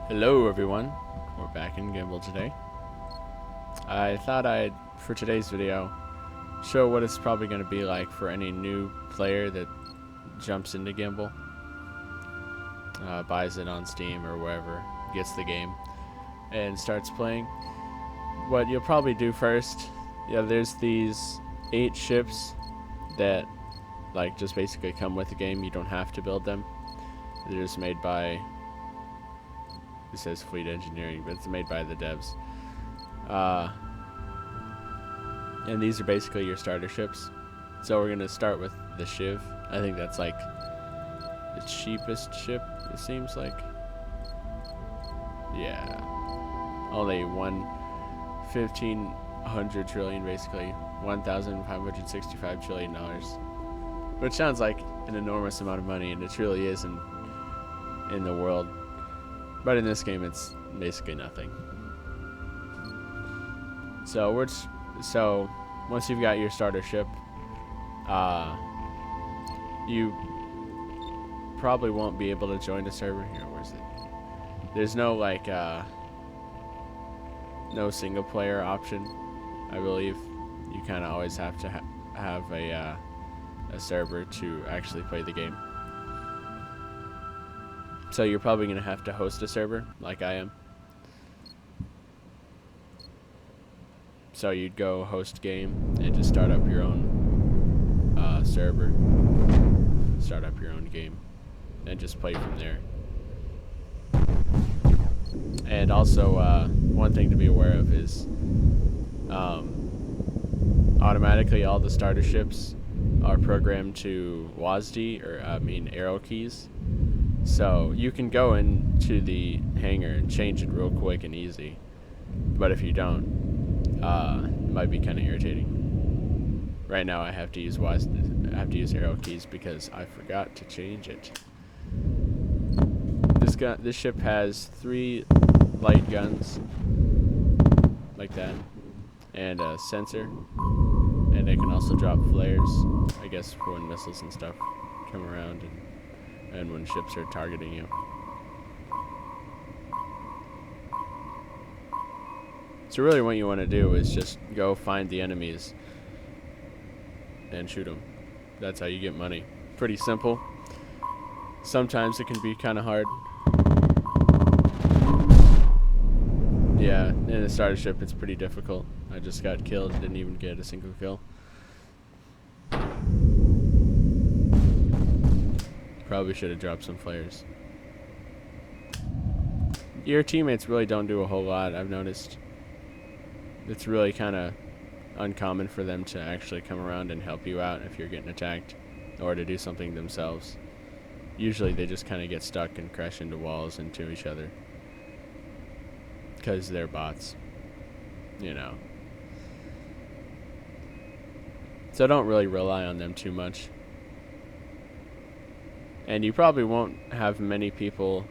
Hello everyone, we're back in Gimbal today. I thought I'd, for today's video, show what it's probably going to be like for any new player that jumps into Gimbal, buys it on Steam or wherever, gets the game, and starts playing. What you'll probably do first, there's these 8 ships that just basically come with the game. You don't have to build them. They're just made by, it says Fleet Engineering, but it's made by the devs. And these are basically your starter ships. So we're going to start with the Shiv. I think that's like the cheapest ship, it seems like. Yeah. Only 1,500 trillion, basically. $1,565 trillion. Which sounds like an enormous amount of money, and it truly is in the world. But in this game, it's basically nothing. So once you've got your starter ship, you probably won't be able to join the server. Here, where's it? There's no no single player option, I believe. You kind of always have to have a server to actually play the game. So you're probably going to have to host a server, like I am. So you'd go host game and just start up your own server. Start up your own game and just play from there. And also, one thing to be aware of is automatically all the starter ships are programmed to WASD, or arrow keys. So you can go into the hangar and change it real quick and easy, but if you don't, it might be kind of irritating. Right now I have to use arrow keys because I forgot to change it. This ship has 3 light guns, like that, and a sensor, and it can also drop flares, I guess, for when missiles and stuff come around and when ships are targeting you. So really what you want to do is just go find the enemies and shoot them. That's how you get money. Pretty simple. Sometimes it can be kind of hard. Yeah, in a starter ship it's pretty difficult. I just got killed, didn't even get a single kill. Probably should have dropped some flares. Your teammates really don't do a whole lot, I've noticed. It's really kind of uncommon for them to actually come around and help you out if you're getting attacked, or to do something themselves. Usually they just kind of get stuck and crash into walls and to each other, because they're bots, you know. So don't really rely on them too much. And you probably won't have many people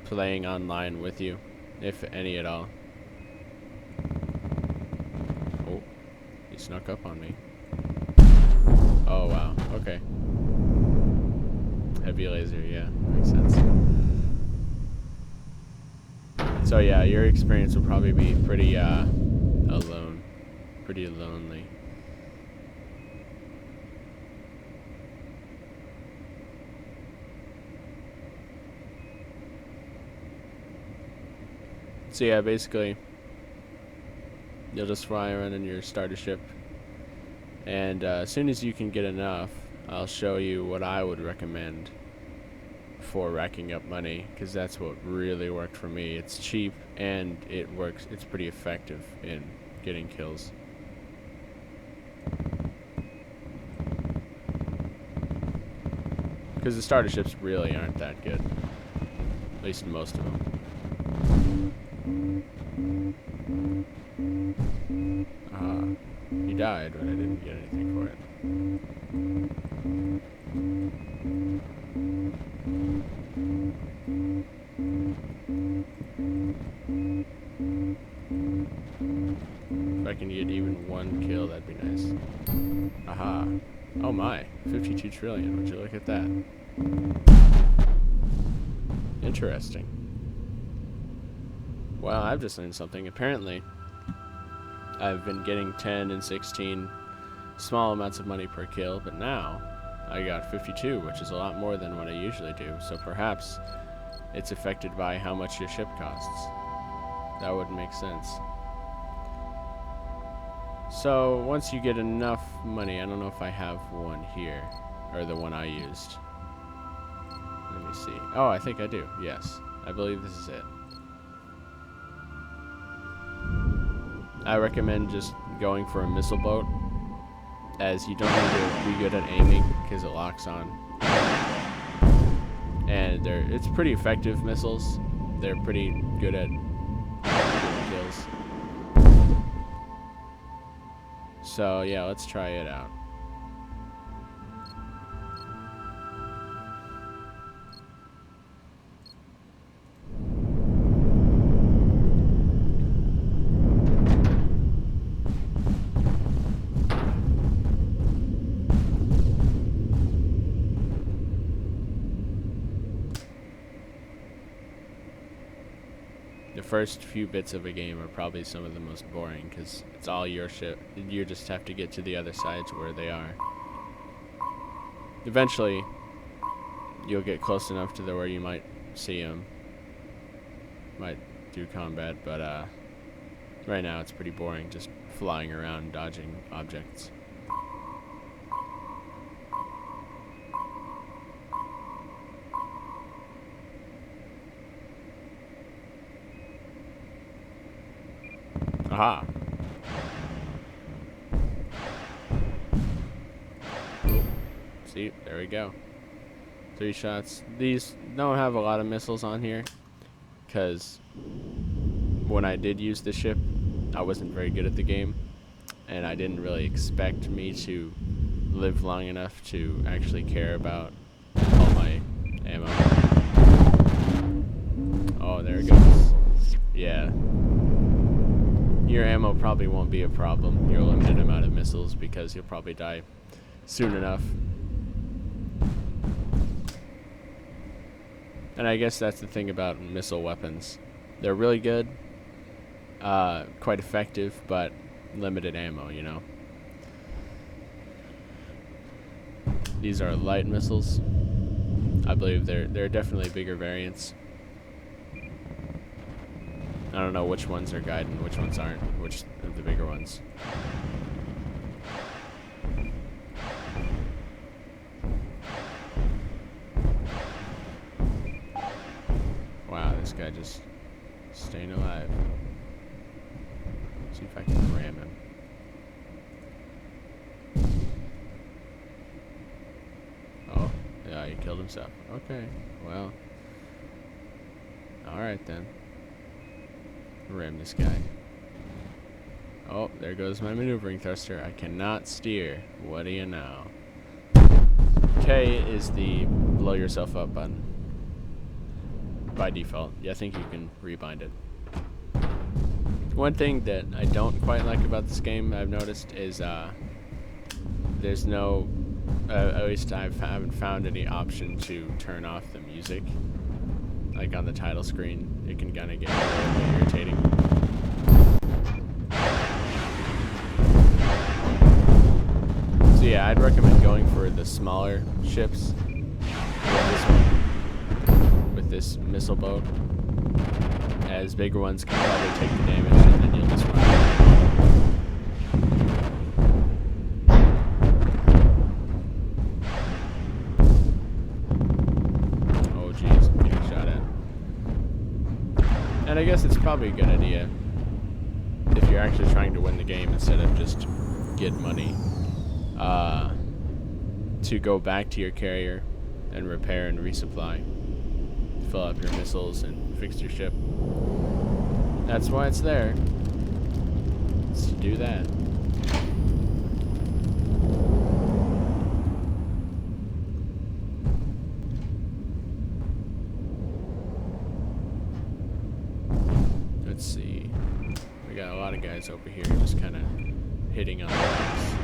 playing online with you, if any at all. Oh, he snuck up on me. Oh wow, okay. Heavy laser, yeah, makes sense. So yeah, your experience will probably be pretty alone, pretty lonely. So yeah, basically, you'll just fly around in your starter ship, and as soon as you can get enough, I'll show you what I would recommend for racking up money, because that's what really worked for me. It's cheap and it works. It's pretty effective in getting kills. Because the starter ships really aren't that good, at least most of them. He died, but I didn't get anything for it. If I can get even 1 kill, that'd be nice. Aha. Oh my, 52 trillion, would you look at that. Interesting. Well, I've just learned something. Apparently, I've been getting 10 and 16 small amounts of money per kill, but now I got 52, which is a lot more than what I usually do. So perhaps it's affected by how much your ship costs. That would make sense. So once you get enough money, I don't know if I have one here, or the one I used. Let me see. Oh, I think I do. Yes, I believe this is it. I recommend just going for a missile boat, as you don't need to be good at aiming because it locks on. And it's pretty effective missiles. They're pretty good at getting kills. So yeah, let's try it out. The first few bits of a game are probably some of the most boring because it's all your ship. You just have to get to the other side to where they are. Eventually, you'll get close enough to where you might see them. Might do combat, but right now it's pretty boring, just flying around, dodging objects. Aha. Ooh. See, there we go. 3 shots. These don't have a lot of missiles on here, because when I did use the ship, I wasn't very good at the game, and I didn't really expect me to live long enough to actually care about all my ammo. Oh, there it goes. Yeah. Your ammo probably won't be a problem, your limited amount of missiles, because you'll probably die soon enough. And I guess that's the thing about missile weapons. They're really good, quite effective, but limited ammo, you know. These are light missiles. I believe they're definitely bigger variants. I don't know which ones are guided and which ones aren't, which of the bigger ones. Wow, this guy just staying alive. See if I can ram him. Oh, yeah, he killed himself. Okay, well. Alright then. Ram this guy. Oh, there goes my maneuvering thruster. I cannot steer. What do you know? K is the blow yourself up button. By default. Yeah, I think you can rebind it. One thing that I don't quite like about this game, I've noticed, is there's no, at least I haven't found any option to turn off the music. Like on the title screen, it can kind of get a little bit irritating. So yeah, I'd recommend going for the smaller ships with this missile boat, as bigger ones can probably take the damage and then you'll just run. And I guess it's probably a good idea, if you're actually trying to win the game instead of just get money, to go back to your carrier and repair and resupply, fill up your missiles and fix your ship. That's why it's there. Let's do that. Let's see. We got a lot of guys over here just kind of hitting on the rocks.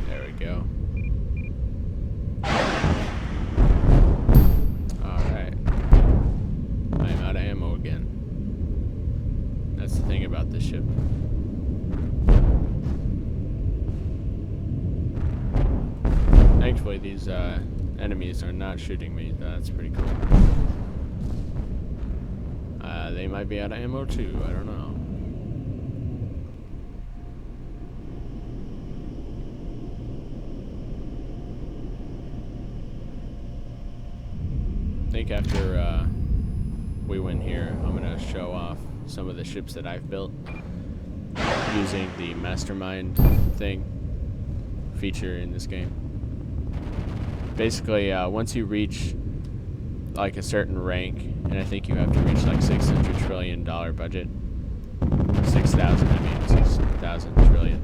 There we go. thankfully these enemies are not shooting me. That's pretty cool. They might be out of ammo too, I don't know. I think after we win here, I'm gonna show off some of the ships that I've built using the mastermind feature in this game. Basically, once you reach like a certain rank, and I think you have to reach like $600 trillion budget. 6,000, I mean 6,000 trillion.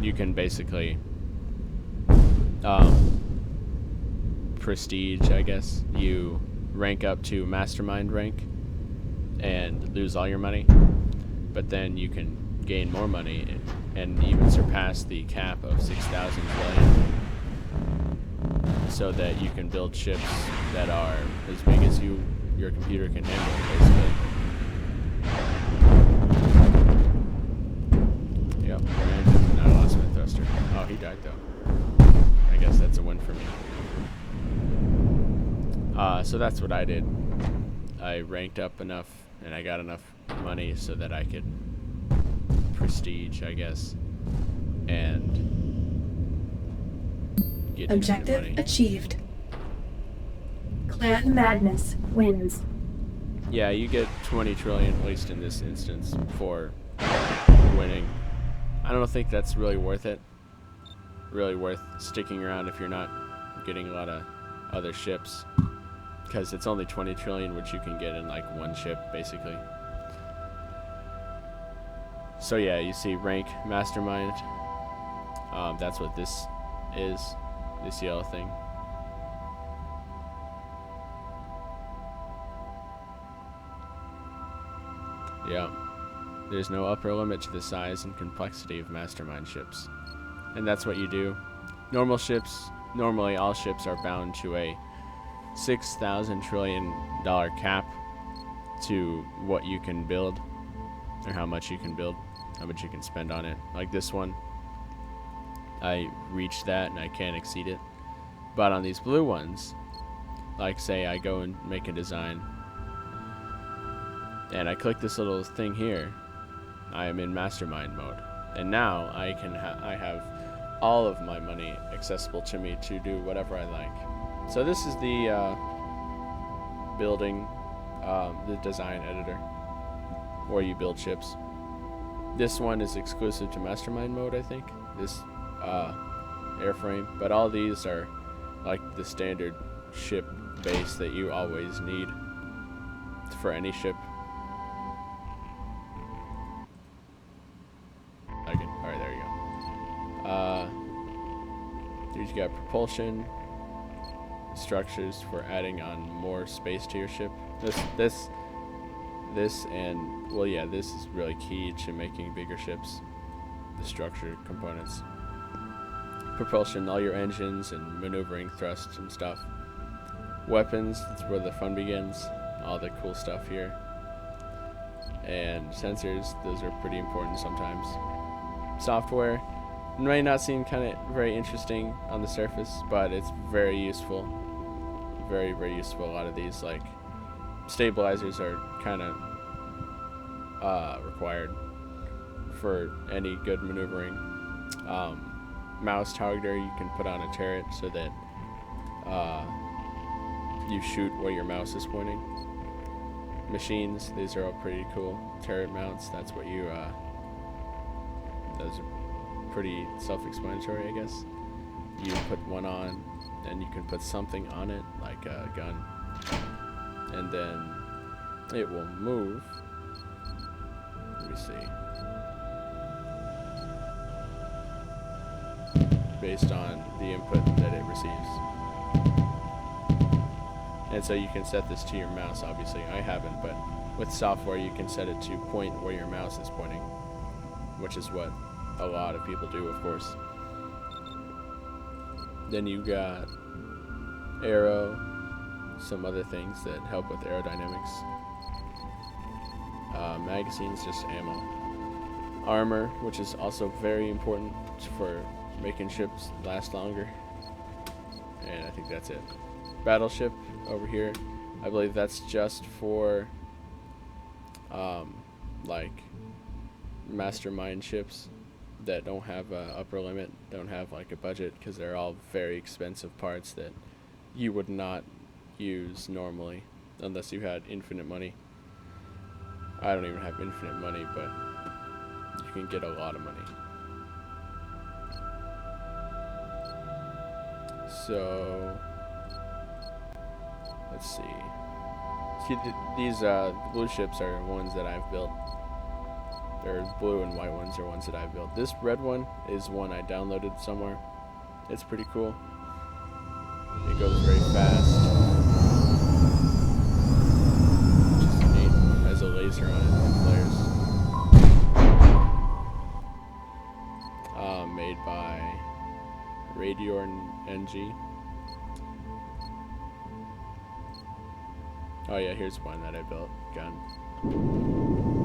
You can basically prestige, I guess. You rank up to mastermind rank and lose all your money, but then you can gain more money and even surpass the cap of 6,000 trillion, so that you can build ships that are as big as your computer can handle, basically. Yep, now I lost my thruster. Oh, he died though. I guess that's a win for me. So that's what I did. I ranked up enough and I got enough money so that I could prestige, I guess, and get objective money. Achieved. Clan Madness wins. Yeah, you get 20 trillion, at least in this instance, for winning. I don't think that's really worth it. Really worth sticking around if you're not getting a lot of other ships, because it's only 20 trillion, which you can get in like one ship, basically. So yeah, you see rank mastermind. That's what this is, this yellow thing. Yeah, there's no upper limit to the size and complexity of mastermind ships. And that's what you do. Normal ships, normally all ships are bound to a $6,000 trillion cap to what you can build, or how much you can build, how much you can spend on it. Like this one, I reached that and I can't exceed it. But on these blue ones, like say I go and make a design, and I click this little thing here, I am in mastermind mode. And now I can I have all of my money accessible to me to do whatever I like. So this is the building, the design editor, where you build ships. This one is exclusive to mastermind mode, I think, this airframe, but all these are like the standard ship base that you always need for any ship. Alright, there you go. You got propulsion, structures for adding on more space to your ship. This and, well, yeah, this is really key to making bigger ships, the structure components. Propulsion, all your engines and maneuvering thrusts and stuff. Weapons, that's where the fun begins, all the cool stuff here. And sensors, those are pretty important sometimes. Software, it may not seem kind of very interesting on the surface, but it's very useful. Very, very useful. A lot of these, like, stabilizers are kind of required for any good maneuvering. Mouse targeter you can put on a turret so that you shoot where your mouse is pointing. Machines, these are all pretty cool. Turret mounts, that's what you those are pretty self-explanatory, I guess. You put one on, and you can put something on it, like a gun, and then it will move. Let me see. Based on the input that it receives. And so you can set this to your mouse, obviously. I haven't, but with software you can set it to point where your mouse is pointing, which is what a lot of people do, of course. Then you got aero, some other things that help with aerodynamics. Magazines, just ammo. Armor, which is also very important for making ships last longer. And I think that's it. Battleship over here. I believe that's just for like mastermind ships that don't have a upper limit, don't have like a budget, because they're all very expensive parts that you would not use normally unless you had infinite money. I don't even have infinite money, but you can get a lot of money. So let's see. These blue ships are ones that I've built. Or blue and white ones are ones that I've built. This red one is one I downloaded somewhere. It's pretty cool. It goes very fast. Just neat. Has a laser on it and flares. Made by Radior NG. Oh yeah, here's one that I built. Gun.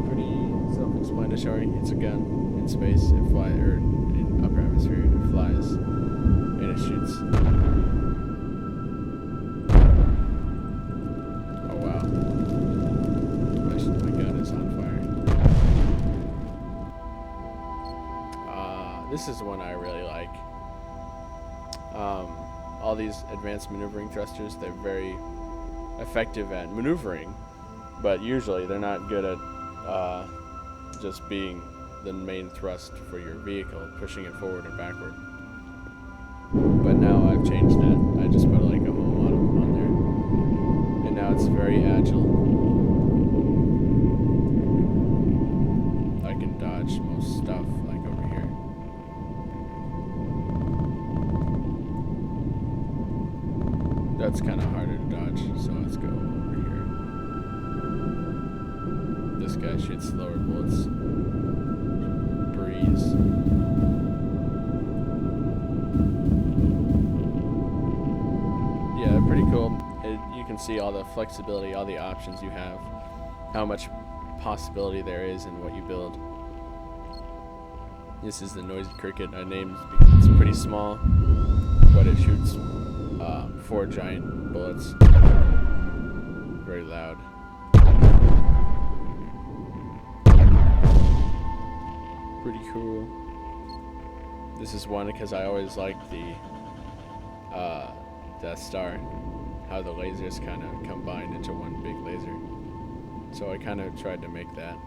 Pretty self-explanatory. It's a gun in space. It flies, or in upper atmosphere. It flies and it shoots. Oh wow! My gun is on fire. This is the one I really like. All these advanced maneuvering thrusters, they're very effective at maneuvering, but usually they're not good at just being the main thrust for your vehicle, pushing it forward and backward. But now I've changed that. I just put like a whole lot of them on there, and now it's very agile. I can dodge most stuff, like over here. That's kind of harder to dodge, so let's go over here. This guy shoots slower bullets. Breeze. Yeah, pretty cool. You can see all the flexibility, all the options you have, how much possibility there is in what you build. This is the Noisy Cricket I named because it's pretty small, but it shoots 4 giant bullets. Very loud. Pretty cool. This is one because I always liked the Death Star, how the lasers kind of combined into one big laser. So I kind of tried to make that.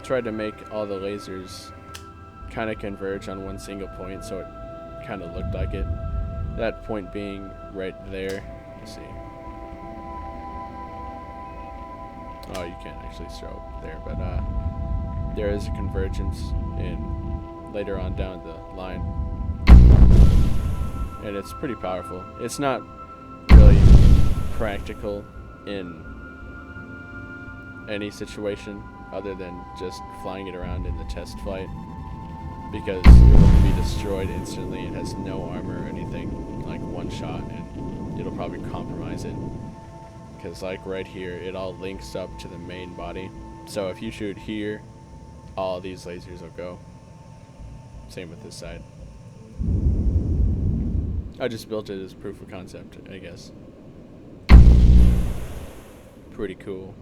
Tried to make all the lasers kind of converge on one single point, so it kind of looked like it. That point being right there. Let's see. Oh, you can't actually throw up there, but there is a convergence in later on down the line, and it's pretty powerful. It's not really practical in any situation other than just flying it around in the test flight, because it will be destroyed instantly. It has no armor or anything, like one shot, and it'll probably compromise it. Because like right here, it all links up to the main body. So if you shoot here, all these lasers will go. Same with this side. I just built it as proof of concept, I guess. Pretty cool.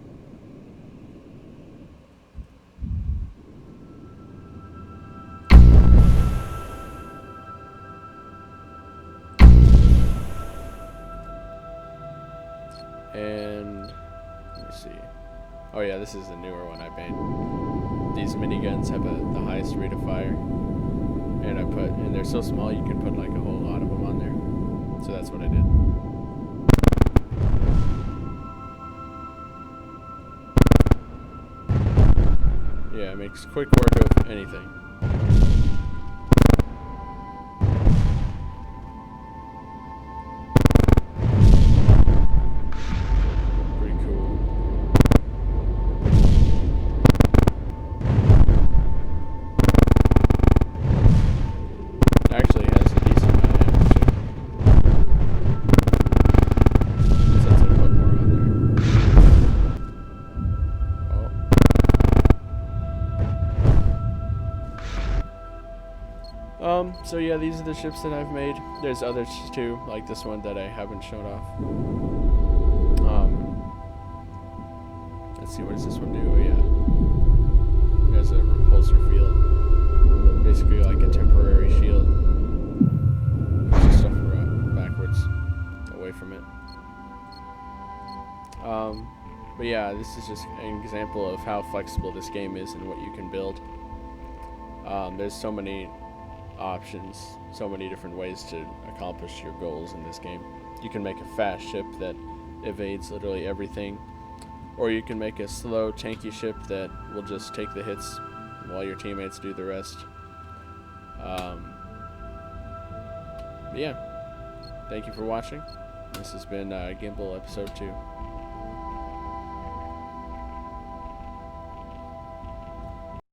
And let me see. Oh yeah, this is the newer one I made. These miniguns have the highest rate of fire, and they're so small you can put like a whole lot of them on there. So that's what I did. Yeah, it makes quick work of anything. Actually has a decent amount of ammo too. So yeah, these are the ships that I've made. There's others too, like this one that I haven't shown off. Let's see, what does this one do? Oh yeah, there's a repulsor field, basically like a temporary shield. Push stuff backwards, away from it. But yeah, this is just an example of how flexible this game is and what you can build. There's so many options, so many different ways to accomplish your goals in this game. You can make a fast ship that evades literally everything, or you can make a slow, tanky ship that will just take the hits while your teammates do the rest. But yeah, thank you for watching. This has been Gimbal episode 2.